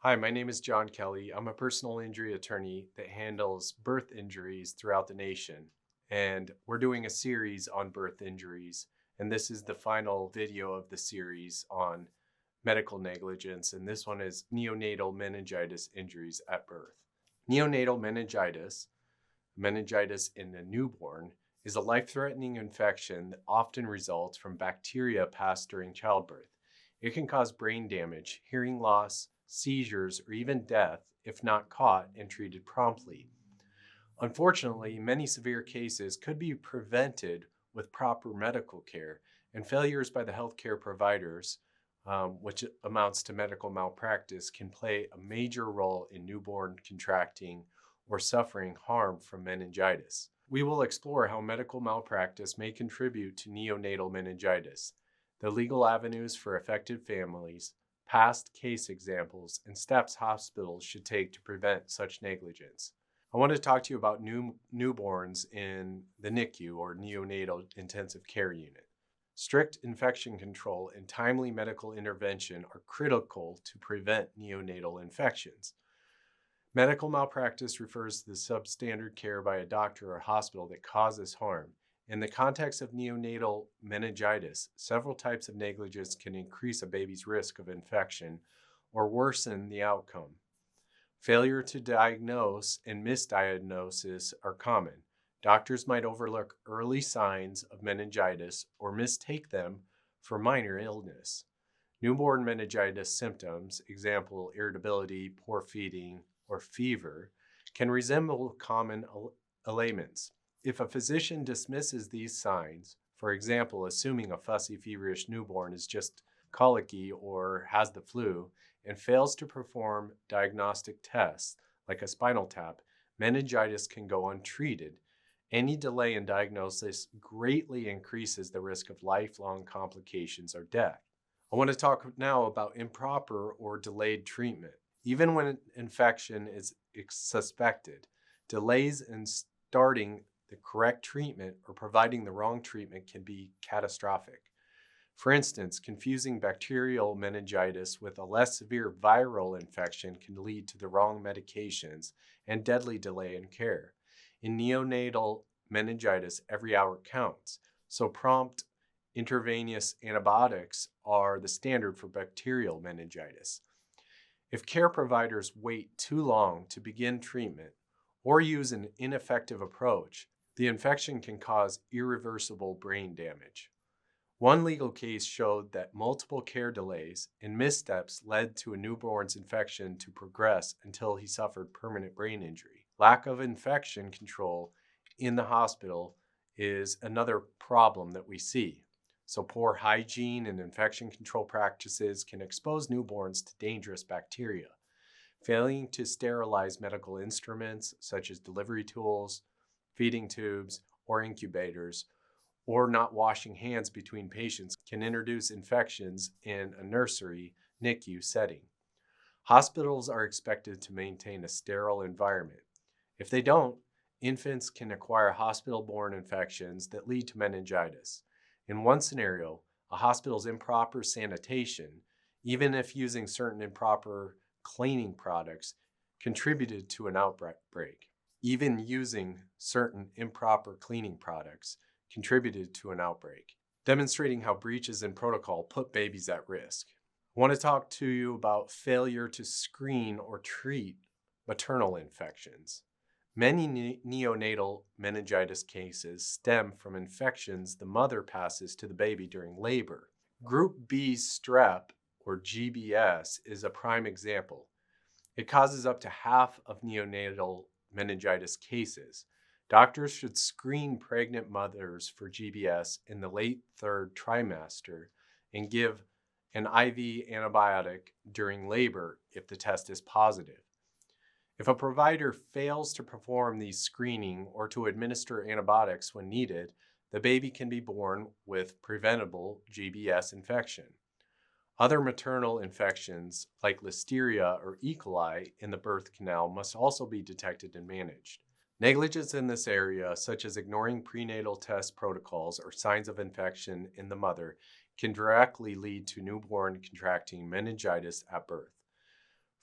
Hi, my name is John Kelly. I'm a personal injury attorney that handles birth injuries throughout the nation. And we're doing a series on birth injuries. And this is the final video of the series on medical negligence. And this one is neonatal meningitis injuries at birth. Neonatal meningitis in a newborn, is a life-threatening infection that often results from bacteria passed during childbirth. It can cause brain damage, hearing loss, seizures, or even death if not caught and treated promptly. Unfortunately, many severe cases could be prevented with proper medical care, and failures by the healthcare providers, which amounts to medical malpractice, can play a major role in newborn contracting or suffering harm from meningitis. We will explore how medical malpractice may contribute to neonatal meningitis, the legal avenues for affected families, past case examples, and steps hospitals should take to prevent such negligence. I want to talk to you about newborns in the NICU, or Neonatal Intensive Care Unit. Strict infection control and timely medical intervention are critical to prevent neonatal infections. Medical malpractice refers to the substandard care by a doctor or hospital that causes harm. In the context of neonatal meningitis, several types of negligence can increase a baby's risk of infection or worsen the outcome. Failure to diagnose and misdiagnosis are common. Doctors might overlook early signs of meningitis or mistake them for minor illness. Newborn meningitis symptoms, example irritability, poor feeding, or fever, can resemble common ailments. If a physician dismisses these signs, for example, assuming a fussy, feverish newborn is just colicky or has the flu, and fails to perform diagnostic tests like a spinal tap, meningitis can go untreated. Any delay in diagnosis greatly increases the risk of lifelong complications or death. I want to talk now about improper or delayed treatment. Even when an infection is suspected, delays in starting the correct treatment or providing the wrong treatment can be catastrophic. For instance, confusing bacterial meningitis with a less severe viral infection can lead to the wrong medications and deadly delay in care. In neonatal meningitis, every hour counts, so prompt intravenous antibiotics are the standard for bacterial meningitis. If care providers wait too long to begin treatment or use an ineffective approach, the infection can cause irreversible brain damage. One legal case showed that multiple care delays and missteps led to a newborn's infection to progress until he suffered permanent brain injury. Lack of infection control in the hospital is another problem that we see. So poor hygiene and infection control practices can expose newborns to dangerous bacteria. Failing to sterilize medical instruments such as delivery tools, feeding tubes, or incubators, or not washing hands between patients can introduce infections in a nursery NICU setting. Hospitals are expected to maintain a sterile environment. If they don't, infants can acquire hospital-borne infections that lead to meningitis. In one scenario, a hospital's improper sanitation, even if using certain improper cleaning products, contributed to an outbreak. Even using certain improper cleaning products contributed to an outbreak, demonstrating how breaches in protocol put babies at risk. I want to talk to you about failure to screen or treat maternal infections. Many neonatal meningitis cases stem from infections the mother passes to the baby during labor. Group B strep, or GBS, is a prime example. It causes up to half of neonatal meningitis cases. Doctors should screen pregnant mothers for GBS in the late third trimester and give an IV antibiotic during labor if the test is positive. If a provider fails to perform these screening or to administer antibiotics when needed, the baby can be born with preventable GBS infection. Other maternal infections like Listeria or E. coli in the birth canal must also be detected and managed. Negligence in this area, such as ignoring prenatal test protocols or signs of infection in the mother, can directly lead to newborn contracting meningitis at birth.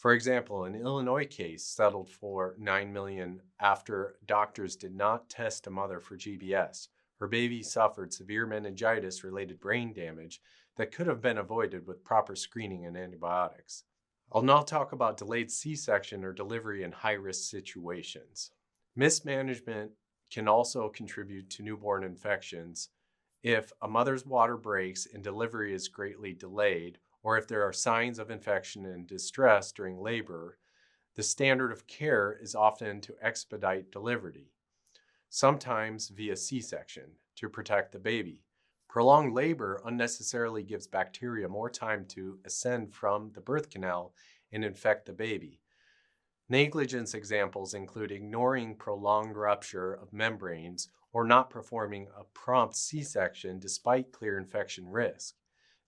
For example, an Illinois case settled for $9 million after doctors did not test a mother for GBS. Her baby suffered severe meningitis-related brain damage that could have been avoided with proper screening and antibiotics. I'll now talk about delayed C-section or delivery in high-risk situations. Mismanagement can also contribute to newborn infections if a mother's water breaks and delivery is greatly delayed, or if there are signs of infection and distress during labor. The standard of care is often to expedite delivery, sometimes via C-section, to protect the baby. Prolonged labor unnecessarily gives bacteria more time to ascend from the birth canal and infect the baby. Negligence examples include ignoring prolonged rupture of membranes or not performing a prompt C-section despite clear infection risk.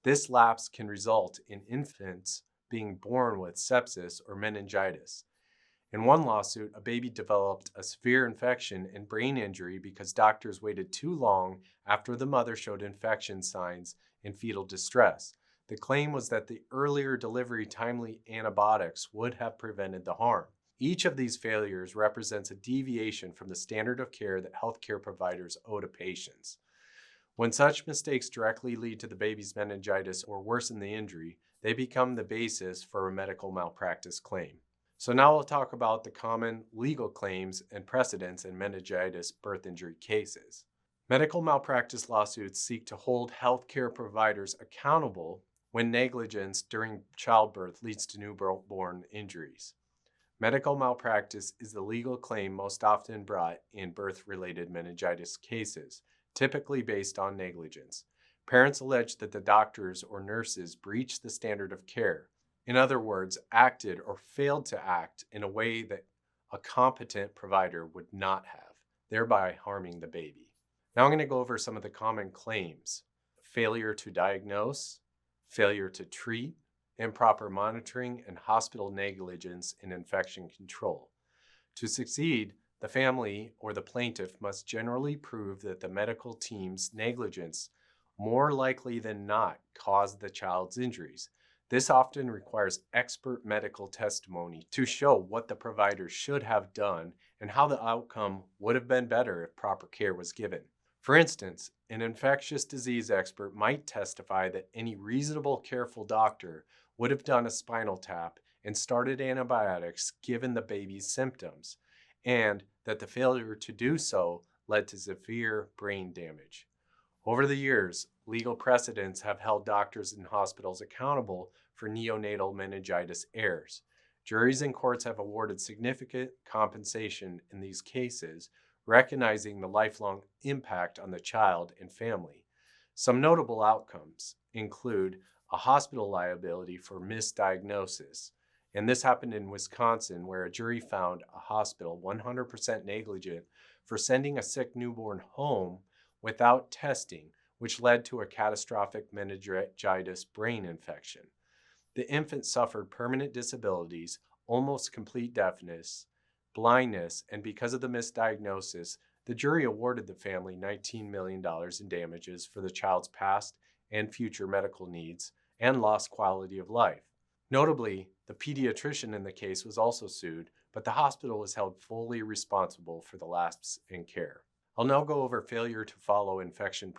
This lapse can result in infants being born with sepsis or meningitis. In one lawsuit, a baby developed a severe infection and brain injury because doctors waited too long after the mother showed infection signs and fetal distress. The claim was that the earlier delivery timely antibiotics would have prevented the harm. Each of these failures represents a deviation from the standard of care that healthcare providers owe to patients. When such mistakes directly lead to the baby's meningitis or worsen the injury, they become the basis for a medical malpractice claim. So now we'll talk about the common legal claims and precedents in meningitis birth injury cases. Medical malpractice lawsuits seek to hold healthcare providers accountable when negligence during childbirth leads to newborn injuries. Medical malpractice is the legal claim most often brought in birth-related meningitis cases, typically based on negligence. Parents allege that the doctors or nurses breached the standard of care. In other words, acted or failed to act in a way that a competent provider would not have, thereby harming the baby. Now I'm going to go over some of the common claims: failure to diagnose, failure to treat, improper monitoring, and hospital negligence in infection control. To succeed, the family or the plaintiff must generally prove that the medical team's negligence more likely than not caused the child's injuries. This often requires expert medical testimony to show what the provider should have done and how the outcome would have been better if proper care was given. For instance, an infectious disease expert might testify that any reasonable, careful doctor would have done a spinal tap and started antibiotics given the baby's symptoms, and that the failure to do so led to severe brain damage. Over the years, legal precedents have held doctors and hospitals accountable for neonatal meningitis errors. Juries and courts have awarded significant compensation in these cases, recognizing the lifelong impact on the child and family. Some notable outcomes include a hospital liability for misdiagnosis, and this happened in Wisconsin, where a jury found a hospital 100% negligent for sending a sick newborn home without testing, which led to a catastrophic meningitis brain infection. The infant suffered permanent disabilities, almost complete deafness, blindness, and because of the misdiagnosis, the jury awarded the family $19 million in damages for the child's past and future medical needs and lost quality of life. Notably, the pediatrician in the case was also sued, but the hospital was held fully responsible for the lapse in care. I'll now go over failure to follow infection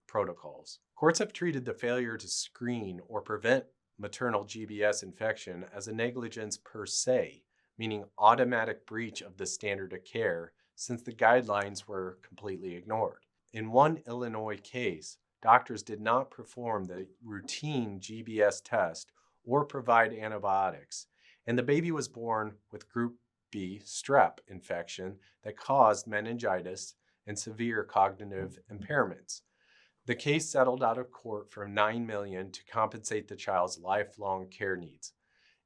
protocols. Courts have treated the failure to screen or prevent maternal GBS infection as a negligence per se, meaning automatic breach of the standard of care, since the guidelines were completely ignored. In one Illinois case, doctors did not perform the routine GBS test or provide antibiotics, and the baby was born with group B strep infection that caused meningitis and severe cognitive impairments. The case settled out of court for $9 million to compensate the child's lifelong care needs.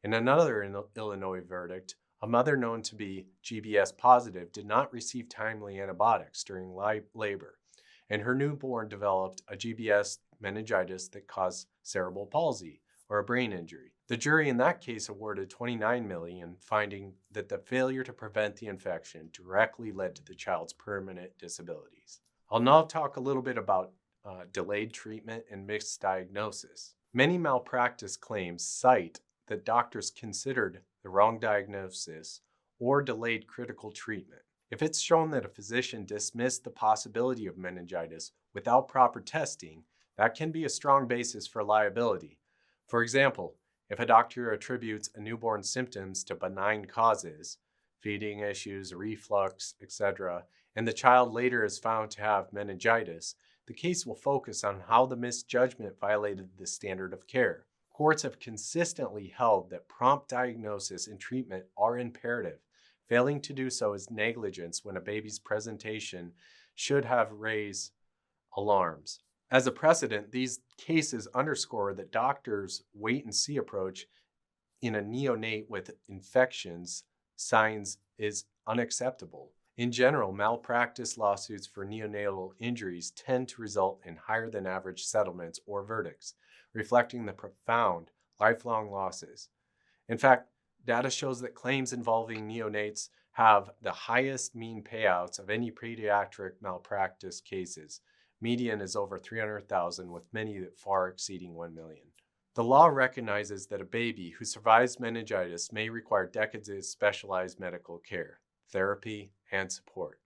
In another Illinois verdict, a mother known to be GBS positive did not receive timely antibiotics during labor, and her newborn developed a GBS meningitis that caused cerebral palsy or a brain injury. The jury in that case awarded $29 million, finding that the failure to prevent the infection directly led to the child's permanent disabilities. I'll now talk a little bit about delayed treatment and misdiagnosis. Many malpractice claims cite that doctors considered the wrong diagnosis, or delayed critical treatment. If it's shown that a physician dismissed the possibility of meningitis without proper testing, that can be a strong basis for liability. For example, if a doctor attributes a newborn's symptoms to benign causes, feeding issues, reflux, etc., and the child later is found to have meningitis, the case will focus on how the misjudgment violated the standard of care. Courts have consistently held that prompt diagnosis and treatment are imperative. Failing to do so is negligence when a baby's presentation should have raised alarms. As a precedent, these cases underscore that doctors' wait-and-see approach in a neonate with infections signs is unacceptable. In general, malpractice lawsuits for neonatal injuries tend to result in higher than average settlements or verdicts, reflecting the profound, lifelong losses. In fact, data shows that claims involving neonates have the highest mean payouts of any pediatric malpractice cases. Median is over 300,000, with many far exceeding 1 million. The law recognizes that a baby who survives meningitis may require decades of specialized medical care, therapy, and support.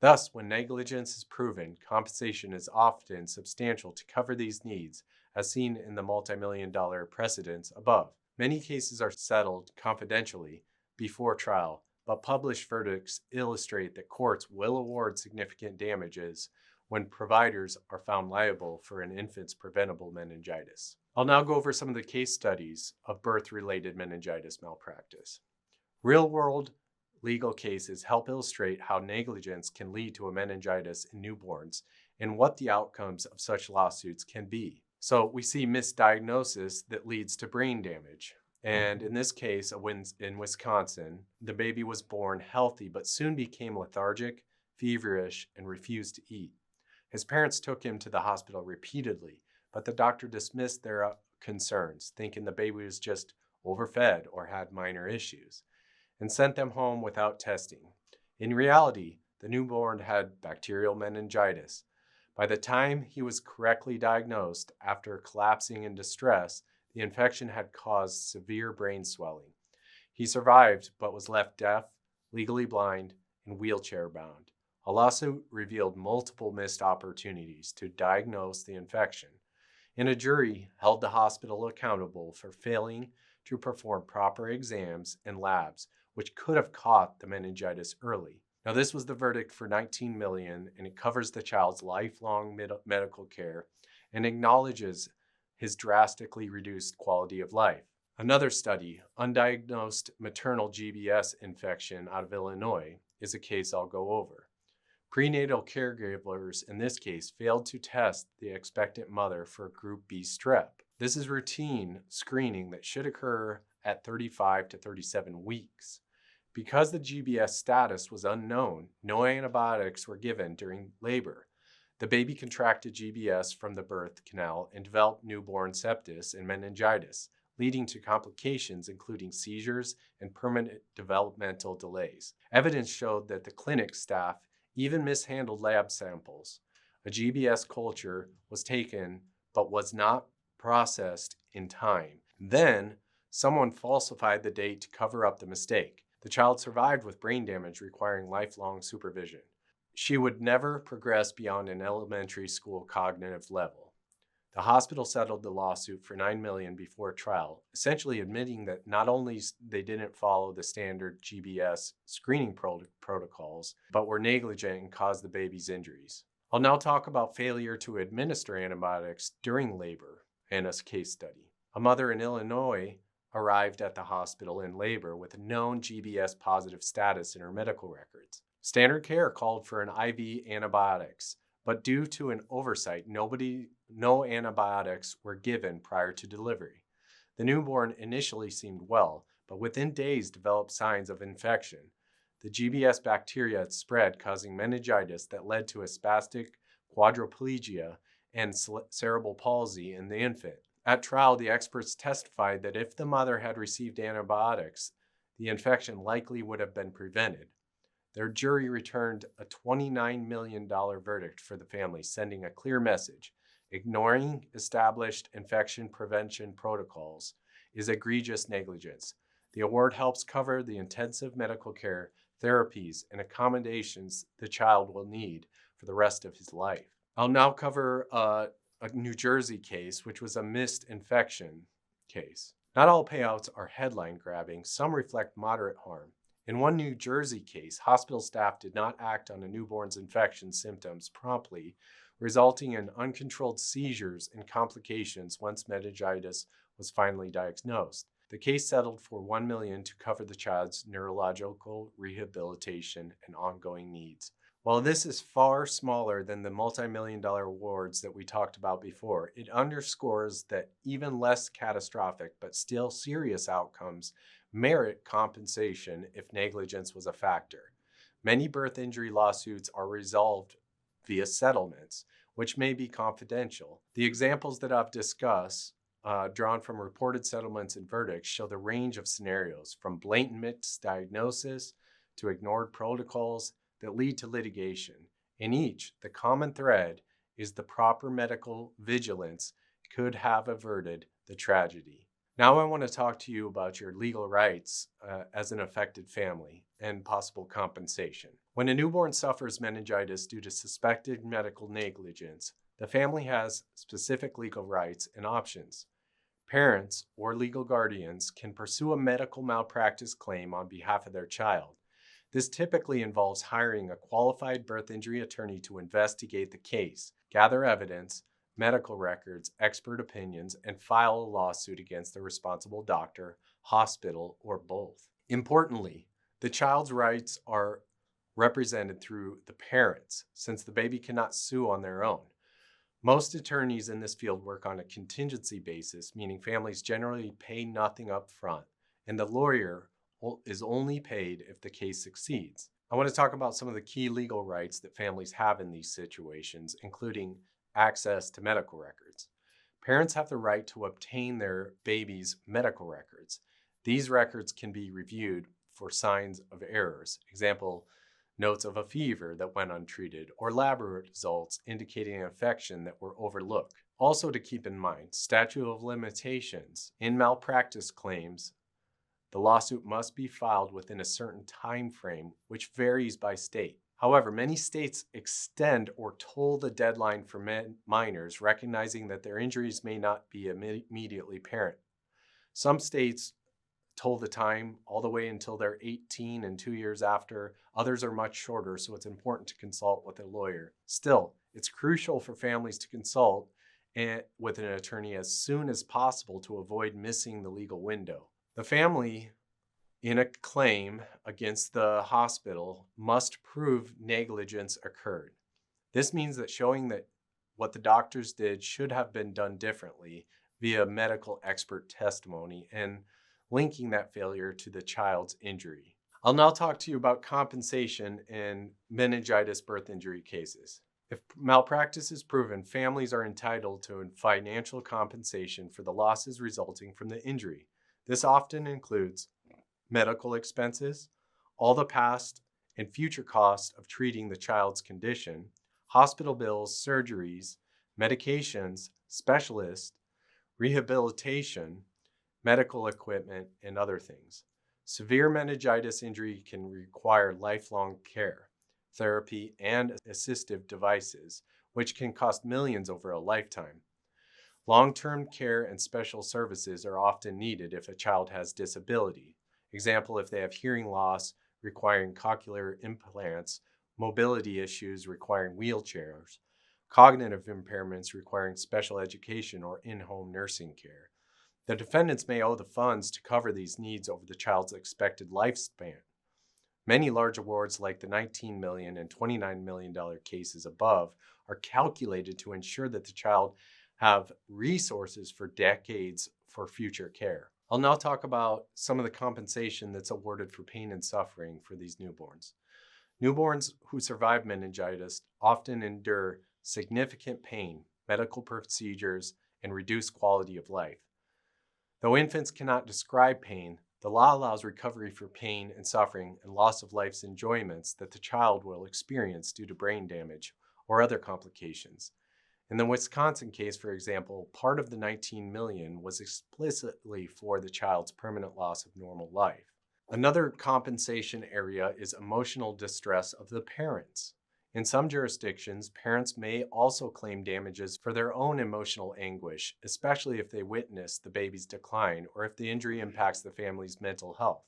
Thus, when negligence is proven, compensation is often substantial to cover these needs, as seen in the multi-million-dollar precedents above. Many cases are settled confidentially before trial, but published verdicts illustrate that courts will award significant damages when providers are found liable for an infant's preventable meningitis. I'll now go over some of the case studies of birth-related meningitis malpractice. Real-world legal cases help illustrate how negligence can lead to a meningitis in newborns and what the outcomes of such lawsuits can be. So we see misdiagnosis that leads to brain damage. And in this case, in Wisconsin, the baby was born healthy but soon became lethargic, feverish, and refused to eat. His parents took him to the hospital repeatedly, but the doctor dismissed their concerns, thinking the baby was just overfed or had minor issues, and sent them home without testing. In reality, the newborn had bacterial meningitis. By the time he was correctly diagnosed, after collapsing in distress, the infection had caused severe brain swelling. He survived, but was left deaf, legally blind, and wheelchair-bound. A lawsuit revealed multiple missed opportunities to diagnose the infection, and a jury held the hospital accountable for failing to perform proper exams and labs, which could have caught the meningitis early. Now, this was the verdict for $19 million, and it covers the child's lifelong medical care and acknowledges his drastically reduced quality of life. Another study, undiagnosed maternal GBS infection out of Illinois, is a case I'll go over. Prenatal caregivers in this case failed to test the expectant mother for Group B strep. This is routine screening that should occur at 35 to 37 weeks. Because the GBS status was unknown, no antibiotics were given during labor. The baby contracted GBS from the birth canal and developed newborn sepsis and meningitis, leading to complications including seizures and permanent developmental delays. Evidence showed that the clinic staff even mishandled lab samples. A GBS culture was taken but was not processed in time. Then, someone falsified the date to cover up the mistake. The child survived with brain damage requiring lifelong supervision. She would never progress beyond an elementary school cognitive level. The hospital settled the lawsuit for $9 million before trial, essentially admitting that not only they didn't follow the standard GBS screening protocols, but were negligent and caused the baby's injuries. I'll now talk about failure to administer antibiotics during labor and a case study. A mother in Illinois arrived at the hospital in labor with a known GBS positive status in her medical records. Standard care called for an IV antibiotics, but due to an oversight, no antibiotics were given prior to delivery. The newborn initially seemed well, but within days developed signs of infection. The GBS bacteria had spread, causing meningitis that led to a spastic quadriplegia and cerebral palsy in the infant. At trial, the experts testified that if the mother had received antibiotics, the infection likely would have been prevented. Their jury returned a $29 million verdict for the family, sending a clear message. Ignoring established infection prevention protocols is egregious negligence. The award helps cover the intensive medical care, therapies, and accommodations the child will need for the rest of his life. I'll now cover a New Jersey case, which was a missed infection case. Not all payouts are headline grabbing, some reflect moderate harm. In one New Jersey case, hospital staff did not act on a newborn's infection symptoms promptly, resulting in uncontrolled seizures and complications once meningitis was finally diagnosed. The case settled for $1 million to cover the child's neurological rehabilitation and ongoing needs. While this is far smaller than the multi-million-dollar awards that we talked about before, it underscores that even less catastrophic but still serious outcomes merit compensation if negligence was a factor. Many birth injury lawsuits are resolved via settlements, which may be confidential. The examples that I've discussed, drawn from reported settlements and verdicts, show the range of scenarios, from blatant misdiagnosis to ignored protocols that lead to litigation. In each, the common thread is the proper medical vigilance could have averted the tragedy. Now I want to talk to you about your legal rights as an affected family and possible compensation. When a newborn suffers meningitis due to suspected medical negligence, the family has specific legal rights and options. Parents or legal guardians can pursue a medical malpractice claim on behalf of their child. This typically involves hiring a qualified birth injury attorney to investigate the case, gather evidence, medical records, expert opinions, and file a lawsuit against the responsible doctor, hospital, or both. Importantly, the child's rights are represented through the parents, since the baby cannot sue on their own. Most attorneys in this field work on a contingency basis, meaning families generally pay nothing up front, and the lawyer is only paid if the case succeeds. I want to talk about some of the key legal rights that families have in these situations, including access to medical records. Parents have the right to obtain their baby's medical records. These records can be reviewed for signs of errors. Example, notes of a fever that went untreated, or lab results indicating an infection that were overlooked. Also to keep in mind, statute of limitations. In malpractice claims, the lawsuit must be filed within a certain time frame, which varies by state. However, many states extend or toll the deadline for minors, recognizing that their injuries may not be immediately apparent. Some states toll the time all the way until they're 18 and 2 years after. Others are much shorter, so it's important to consult with a lawyer. Still, it's crucial for families to consult with an attorney as soon as possible to avoid missing the legal window. The family in a claim against the hospital must prove negligence occurred. This means that showing that what the doctors did should have been done differently via medical expert testimony and linking that failure to the child's injury. I'll now talk to you about compensation in meningitis birth injury cases. If malpractice is proven, families are entitled to financial compensation for the losses resulting from the injury. This often includes medical expenses, all the past and future costs of treating the child's condition, hospital bills, surgeries, medications, specialists, rehabilitation, medical equipment, and other things. Severe meningitis injury can require lifelong care, therapy, and assistive devices, which can cost millions over a lifetime. Long-term care and special services are often needed if a child has disability. Example, if they have hearing loss requiring cochlear implants, mobility issues requiring wheelchairs, cognitive impairments requiring special education or in-home nursing care. The defendants may owe the funds to cover these needs over the child's expected lifespan. Many large awards like the $19 million and $29 million cases above are calculated to ensure that the child have resources for decades for future care. I'll now talk about some of the compensation that's awarded for pain and suffering for these newborns. Newborns who survive meningitis often endure significant pain, medical procedures, and reduced quality of life. Though infants cannot describe pain, the law allows recovery for pain and suffering and loss of life's enjoyments that the child will experience due to brain damage or other complications. In the Wisconsin case, for example, part of the 19 million was explicitly for the child's permanent loss of normal life. Another compensation area is emotional distress of the parents. In some jurisdictions, parents may also claim damages for their own emotional anguish, especially if they witness the baby's decline or if the injury impacts the family's mental health.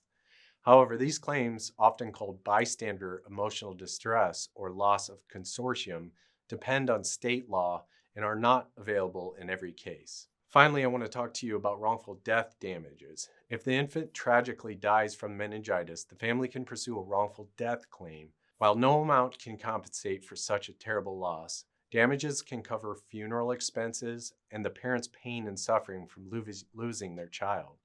However, these claims, often called bystander emotional distress or loss of consortium, depend on state law and are not available in every case. Finally, I want to talk to you about wrongful death damages. If the infant tragically dies from meningitis, the family can pursue a wrongful death claim. While no amount can compensate for such a terrible loss, damages can cover funeral expenses and the parent's pain and suffering from losing their child.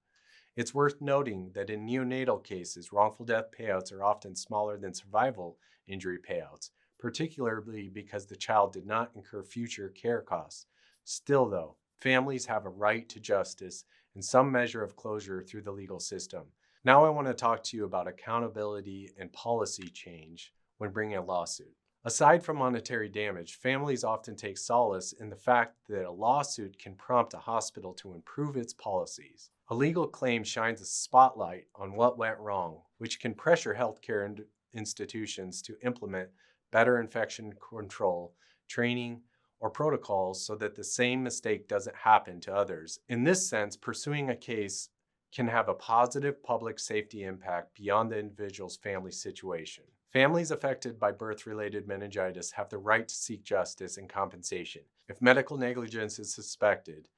It's worth noting that in neonatal cases, wrongful death payouts are often smaller than survival injury payouts, particularly because the child did not incur future care costs. Still, though, families have a right to justice and some measure of closure through the legal system. Now I want to talk to you about accountability and policy change when bringing a lawsuit. Aside from monetary damage, families often take solace in the fact that a lawsuit can prompt a hospital to improve its policies. A legal claim shines a spotlight on what went wrong, which can pressure healthcare institutions to implement better infection control, training, or protocols so that the same mistake doesn't happen to others. In this sense, pursuing a case can have a positive public safety impact beyond the individual's family situation. Families affected by birth-related meningitis have the right to seek justice and compensation. If medical negligence is suspected,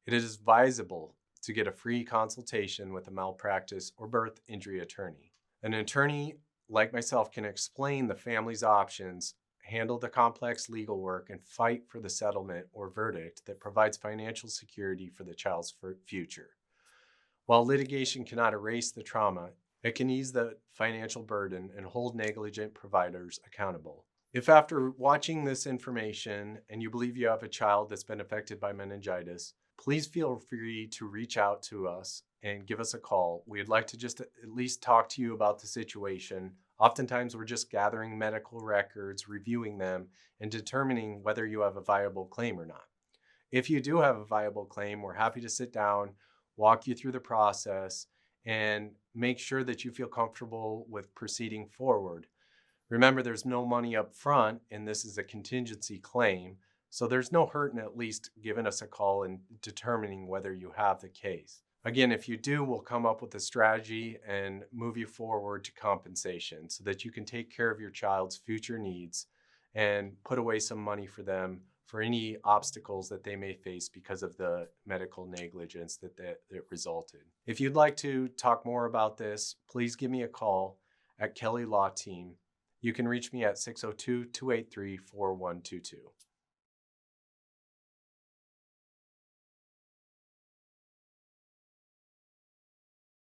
it is advisable to get a free consultation with a malpractice or birth injury attorney. An attorney like myself can explain the family's options, handle the complex legal work, and fight for the settlement or verdict that provides financial security for the child's future. While litigation cannot erase the trauma, it can ease the financial burden and hold negligent providers accountable. If after watching this information and you believe you have a child that's been affected by meningitis, please feel free to reach out to us and give us a call. We'd like to just at least talk to you about the situation. Oftentimes we're just gathering medical records, reviewing them, and determining whether you have a viable claim or not. If you do have a viable claim, we're happy to sit down, walk you through the process, and make sure that you feel comfortable with proceeding forward. Remember, there's no money up front, and this is a contingency claim, so there's no hurt in at least giving us a call and determining whether you have the case. Again, if you do, we'll come up with a strategy and move you forward to compensation so that you can take care of your child's future needs and put away some money for them for any obstacles that they may face because of the medical negligence that resulted. If you'd like to talk more about this, please give me a call at Kelly Law Team. You can reach me at 602-283-4122.